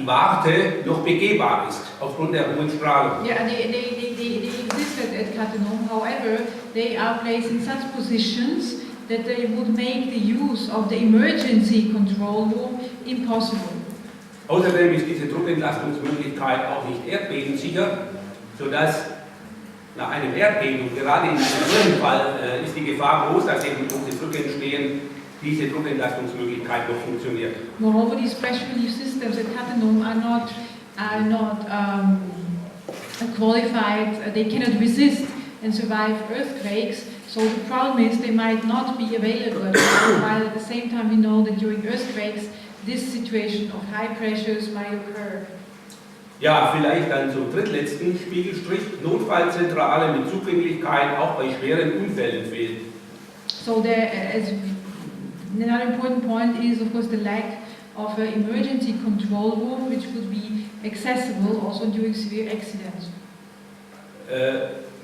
die Warte noch begehbar ist, aufgrund der hohen Strahlung. Yeah, they existed at Cattenom, however, they are placed in such positions that they would make the use of the emergency control room impossible. Außerdem ist diese Druckentlastungsmöglichkeit auch nicht erdbebensicher, sodass nach einem Erdbeben, gerade in einem solchen Fall, ist die Gefahr groß, dass eben große Brücken entstehen, diese Druckentlastungsmöglichkeit noch funktioniert. Moreover, these pressure relief systems at Cattenom are not qualified, they cannot resist and survive earthquakes, so the problem is they might not be available, while at the same time we know that during earthquakes this situation of high pressures might occur. Ja, vielleicht dann zum drittletzten Spiegelstrich, Notfallzentrale mit Zugänglichkeit auch bei schweren Unfällen fehlt. So another important point is of course the lack of an emergency control room which would be accessible also during severe accidents.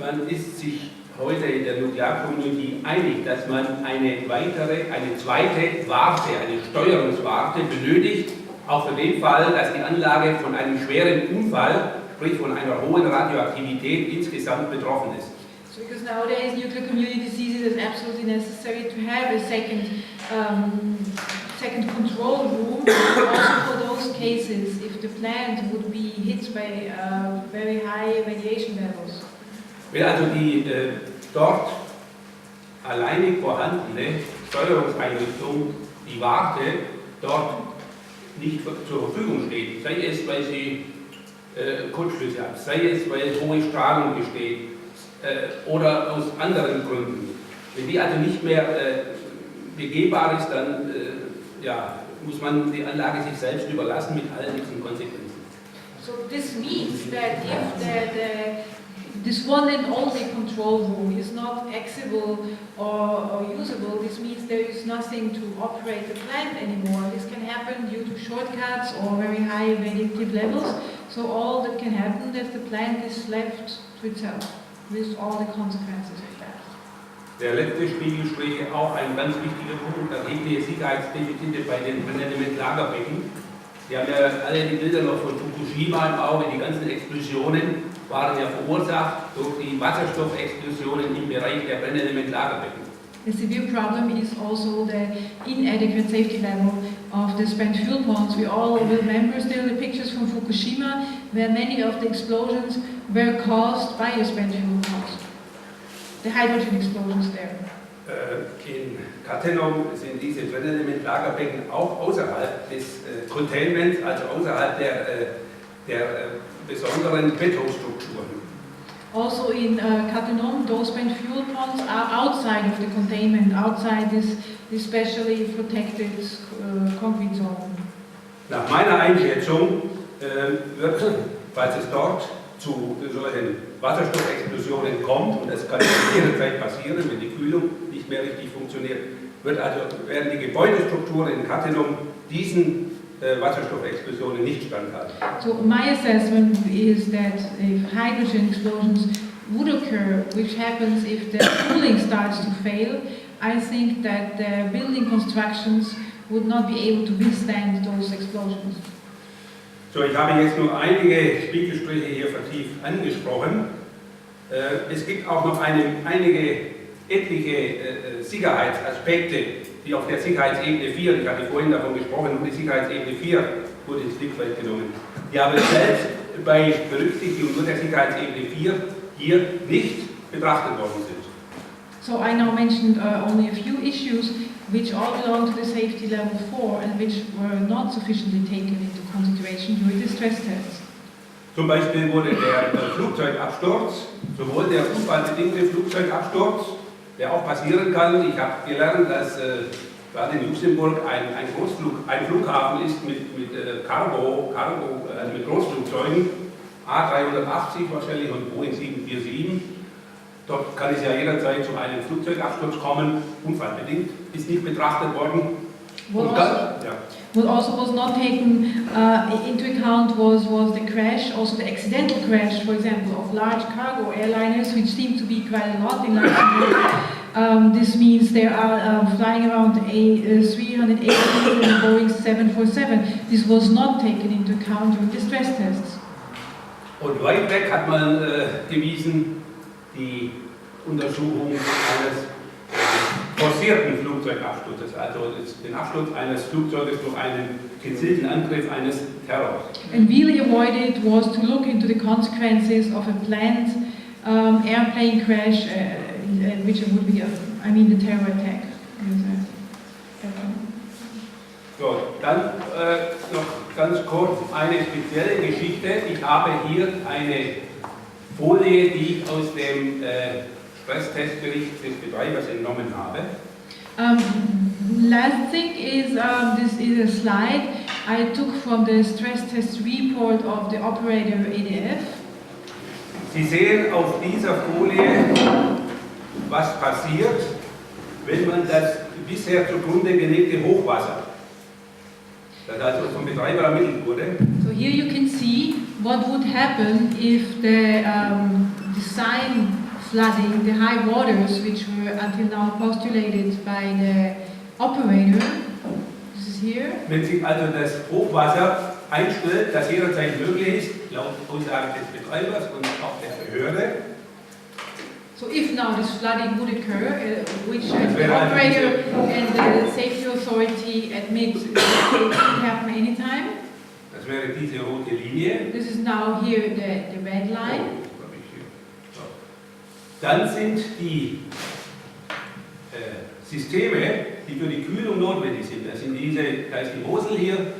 Man ist sich heute in der Nuklear-Community einig, dass man eine zweite Warte, eine Steuerungswarte benötigt, auch für den Fall, dass die Anlage von einem schweren Unfall, sprich von einer hohen Radioaktivität insgesamt betroffen ist. So because nowadays nuclear community sees it as absolutely necessary to have a second control room, also for those cases if the plant would be hit by very high radiation levels. Wenn also die dort alleinig vorhandene Steuerungseinrichtung, die Warte, dort nicht zur Verfügung steht, sei es, weil sie Kurzschlüsse hat, sei es, weil hohe Strahlung besteht oder aus anderen Gründen. Wenn die also nicht mehr begehbar ist, dann muss man die Anlage sich selbst überlassen mit all diesen Konsequenzen. So this means that if this one and only control room is not accessible or usable, this means there is nothing to operate the plant anymore. This can happen due to shortcuts or very high radiative levels. So all that can happen is the plant is left to itself with all the consequences of that. Der letzte Spiegelstrich, auch ein ganz wichtiger Punkt, erhebliche Sicherheitsdefizite bei den Brennelementlagerbecken. Sie haben ja alle die Bilder noch von Fukushima im Auge, die ganzen Explosionen waren ja verursacht durch die Wasserstoffexplosionen im Bereich der Brennelementlagerbecken. A severe problem is also the inadequate safety level of the spent fuel ponds. We all remember still the pictures from Fukushima, where many of the explosions were caused by the spent fuel ponds. The hydrogen explosions there. In Cattenom sind diese Brennelementlagerbecken auch außerhalb des Containments, also außerhalb der besonderen Betonstrukturen. Also in Cattenom, those spent fuel ponds are outside of the containment, outside this specially protected concrete zone. Nach meiner Einschätzung wird, falls es dort zu solchen Wasserstoffexplosionen kommt, und das kann jederzeit passieren, wenn die Kühlung nicht mehr richtig funktioniert, werden die Gebäudestrukturen in Cattenom diesen Wasserstoffexplosionen nicht standhalten. So my assessment is that if hydrogen explosions would occur, which happens if the cooling starts to fail, I think that the building constructions would not be able to withstand those explosions. So, ich habe jetzt nur einige Spiegelstriche hier vertieft angesprochen. Es gibt auch noch etliche Sicherheitsaspekte, die auf der Sicherheitsebene 4, ich hatte vorhin davon gesprochen, nur die Sicherheitsebene 4 wurde ins Blickfeld genommen. Die aber selbst bei Berücksichtigung nur der Sicherheitsebene 4 hier nicht betrachtet worden sind. So I now mentioned only a few issues which all belong to the safety level 4 and which were not sufficiently taken into consideration during the stress tests. Zum Beispiel wurde der Flugzeugabsturz, sowohl der unfallbedingte Flugzeugabsturz, der auch passieren kann. Ich habe gelernt, dass gerade in Luxemburg ein Flughafen ist mit Großflugzeugen, A380 wahrscheinlich und Boeing 747. Dort kann es ja jederzeit zu einem Flugzeugabsturz kommen, unfallbedingt, ist nicht betrachtet worden. What also was not taken into account was the crash, also the accidental crash, for example, of large cargo airliners, which seem to be quite a lot in Luxembourg, This means there are flying around 380 Boeing 747. This was not taken into account during the stress tests. Und weit weg hat man gewiesen die Untersuchung eines forcierten Flugzeugabsturzes, also den Absturz eines Flugzeuges durch einen gezielten Angriff eines Terrors. And really avoided was to look into the consequences of a planned airplane crash, which would be, the terror attack. So, dann noch ganz kurz eine spezielle Geschichte. Ich habe hier eine Folie, die ich aus dem Stresstestbericht des Betreibers entnommen habe. Last thing is, this is a slide I took from the stress test report of the operator ADF. Sie sehen auf dieser Folie, was passiert, wenn man das bisher zugrunde gelegte Hochwasser, das also vom Betreiber ermittelt wurde. So here you can see what would happen if the design flooding, the high waters which were until now postulated by the operator, this is here. Wenn sich also das Hochwasser einstellt, das jederzeit möglich ist, laut Aussage des Betreibers und auch der Behörde. So if now this flooding would occur, which the operator and the safety authority admit it could happen anytime. Das wäre diese rote Linie. This is now here the red line. Dann sind die Systeme, die für die Kühlung notwendig sind. Da ist die Mosel hier,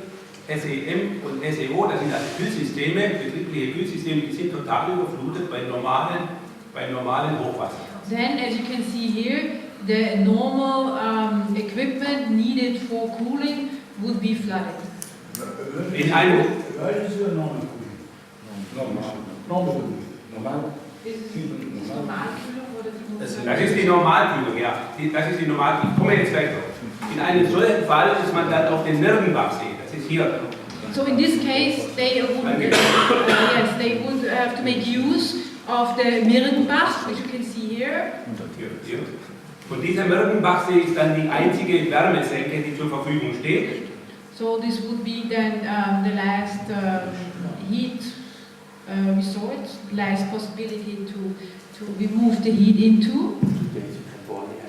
SEM und SEO, das sind also Kühlsysteme, betriebliche Kühlsysteme, die sind total überflutet bei normalen Hochwasser. Then, as you can see here, the normal equipment needed for cooling would be flooded. In einem Das ist die Normalkühlung, ja. Das ist die Normalkühlung. Ich komme jetzt gleich drauf. In einem solchen Fall ist man dann auf den Nirgenbachsee. Das ist hier. So in this case, they would have to make use of the Mirgenbach, which you can see here. Und dieser Mirgenbachsee ist dann die einzige Wärmesenke, die zur Verfügung steht. So this would be then the last heat resort, last possibility to remove the heat into.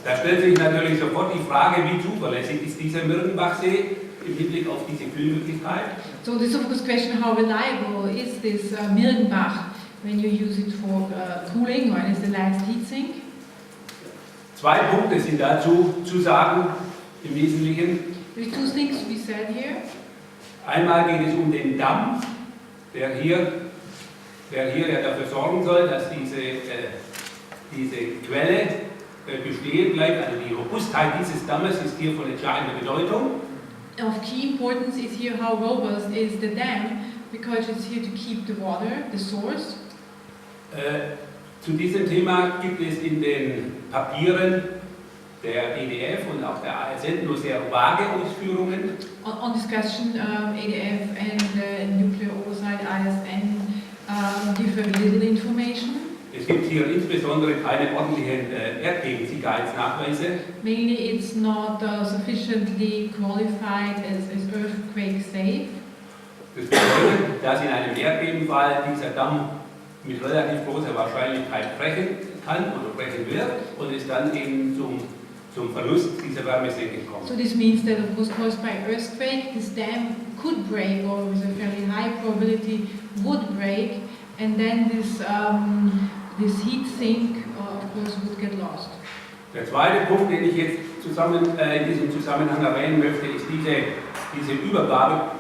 Da stellt sich natürlich sofort die Frage, wie zuverlässig ist dieser Mirgenbachsee im Hinblick auf diese Kühlmöglichkeit. So this of course question, how reliable is this Mirgenbach when you use it for cooling or as the last heat sink? Zwei Punkte sind dazu zu sagen im Wesentlichen. There are two things to be said here. Einmal geht es um den Damm, der hier ja dafür sorgen soll, dass diese Quelle bestehen bleibt. Also die Robustheit dieses Dammes ist hier von entscheidender Bedeutung. Of key importance is here how robust is the dam, because it's here to keep the water, the source. Zu diesem Thema gibt es in den Papieren der EDF und auch der ASN nur sehr vage Ausführungen. On discussion, ADF and Nuclear Oversight ISN give very little information. Es gibt hier insbesondere keine ordentlichen Erdbebensicherheitsnachweise. Mainly it's not sufficiently qualified as earthquake safe. Das bedeutet, dass in einem Erdbebenfall dieser Damm mit relativ großer Wahrscheinlichkeit brechen kann oder brechen wird und es dann eben zum Verlust dieser Wärmesenke kommt. So this means that of course caused by earthquake, this dam could break, or with a fairly high probability would break, and then this heat sink of course would get lost. Der zweite Punkt, den ich jetzt in diesem Zusammenhang erwähnen möchte, ist diese Übergabe.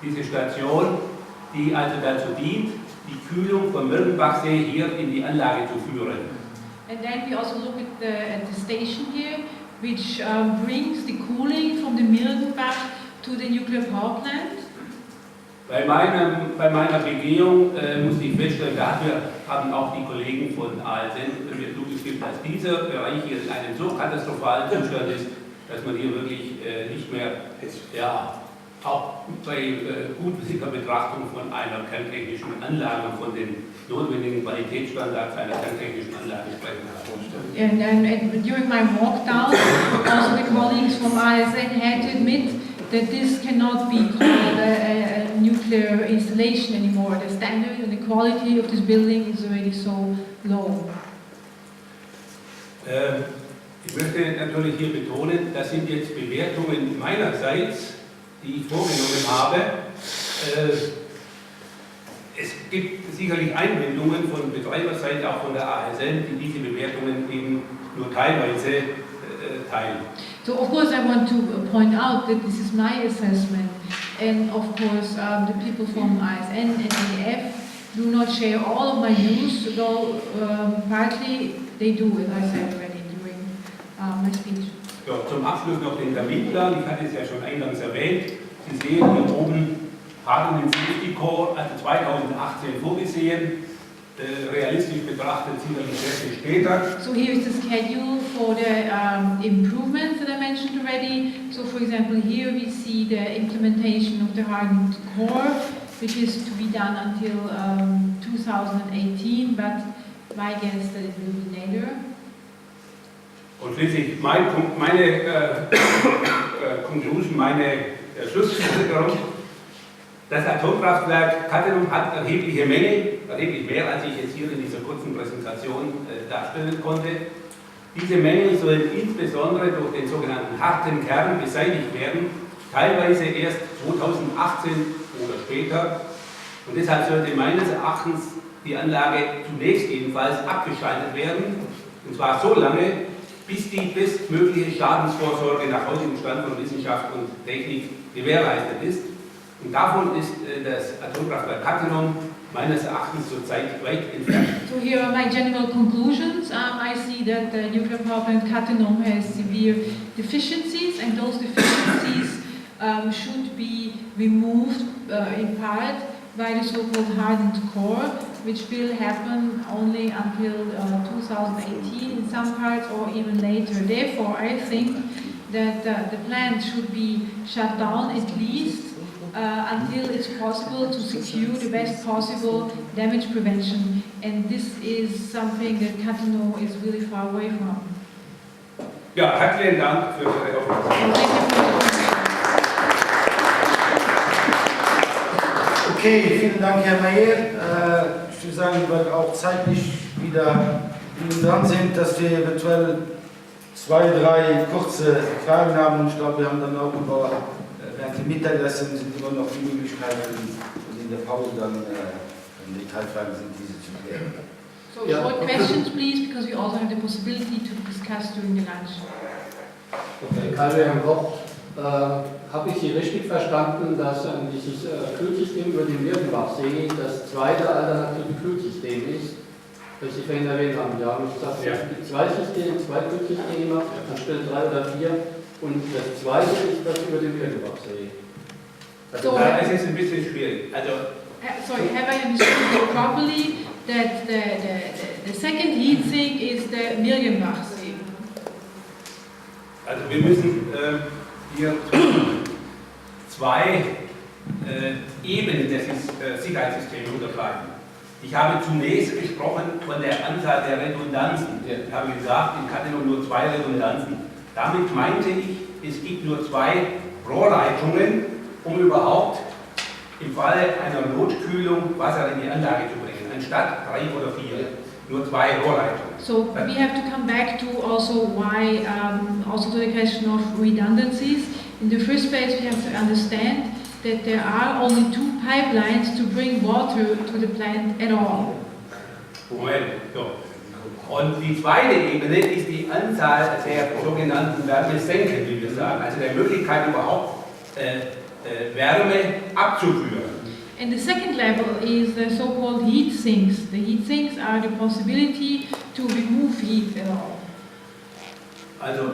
Diese Station hier, die also dazu dient, die Kühlung vom Mirgenbachsee hier in die Anlage zu führen. And then we also look at the station here, which brings the cooling from the Mirgenbach to the nuclear power plant. Bei meiner Begehung musste ich feststellen, dafür haben auch die Kollegen von ASN mir zugestimmt, dass dieser Bereich hier in einem so katastrophalen Zustand ist, dass man hier wirklich nicht mehr auch bei gutwilliger Betrachtung von einer kerntechnischen Anlage, von den notwendigen Qualitätsstandards einer kerntechnischen Anlage sprechen. And during my walk down, also the colleagues from ISN had to admit that this cannot be called a nuclear installation anymore. The standard and the quality of this building is already so low. Ich möchte natürlich hier betonen, das sind jetzt Bewertungen meinerseits, die ich vorgenommen habe. Es gibt sicherlich Einwendungen von Betreiberseite, auch von der ASN, die diese Bewertungen eben nur teilweise teilen. So of course I want to point out that this is my assessment, and of course the people from ISN and AF do not share all of my views, though partly they do, as I said already during my speech. Ja, zum Abschluss noch den Terminplan. Ich hatte es ja schon eingangs erwähnt. Sie sehen hier oben Hardening Safety Core, also 2018 vorgesehen. Realistisch betrachtet sicherlich sehr viel später. So here is the schedule for the improvements that I mentioned already. So for example, here we see the implementation of the hardened core, which is to be done until 2018, but my guess that it will be later. Und schließlich meine Conclusion, meine Schlussfolgerung. Das Atomkraftwerk Cattenom hat erheblich mehr, als ich jetzt hier in dieser kurzen Präsentation darstellen konnte. Diese Mängel sollen insbesondere durch den sogenannten harten Kern beseitigt werden, teilweise erst 2018 oder später. Und deshalb sollte meines Erachtens die Anlage zunächst jedenfalls abgeschaltet werden, und zwar so lange, bis die bestmögliche Schadensvorsorge nach heutigem Stand von Wissenschaft und Technik gewährleistet ist. Und davon ist das Atomkraftwerk Cattenom meines Erachtens zurzeit weit entfernt. So here are my general conclusions. I see that the nuclear power plant Cattenom has severe deficiencies, and those deficiencies should be removed in part by the so-called hardened core, which will happen only until 2018 in some parts or even later. Therefore, I think that the plant should be shut down at least until it's possible to secure the best possible damage prevention. And this is something that Cattenom is really far away from. Ja, herzlichen Dank für Ihre Aufmerksamkeit. Okay, vielen Dank, Herr Majer. Ich würde sagen, weil wir auch zeitlich wieder dran sind, dass wir eventuell 2, 3 kurze Fragen haben. Und ich glaube, wir haben dann auch während der Mittagessen sind immer noch die Möglichkeiten, in der Pause dann Detailfragen sind, diese zu klären. So short questions, please, because we also have the possibility to discuss during the lunch. Okay, Herr Koch, habe ich Sie richtig verstanden, dass dieses Kühlsystem über den Wirkenbachsee das zweite alternative Kühlsystem ist, das Sie vorhin erwähnt haben? Ja, ich gesagt, es gibt zwei Kühlsysteme, anstelle 3 oder 4. Und das zweite ist das über den Wirkenbachsee. Also, es ist ein bisschen schwierig. Also, sorry, have I understood properly that the second heat sink is the Mirgenbachsee? Also wir müssen hier zwei Ebenen des Sicherheitssystems unterscheiden. Ich habe zunächst gesprochen von der Anzahl der Redundanzen. Ich habe gesagt, in Cattenom nur 2 Redundanzen. Damit meinte ich, es gibt nur 2 Rohrleitungen, um überhaupt im Falle einer Notkühlung Wasser in die Anlage zu bringen, anstatt 3 oder 4. Nur 2 Rohrleitungen. So we have to come back to also why, also to the question of redundancies. In the first place, we have to understand that there are only 2 pipelines to bring water to the plant at all. Moment, so. Und die zweite Ebene ist die Anzahl der sogenannten Wärmesenken, wie wir sagen, also der Möglichkeit überhaupt Wärme abzuführen. And the second level is the so-called heat sinks. The heat sinks are the possibility to remove heat at all. Also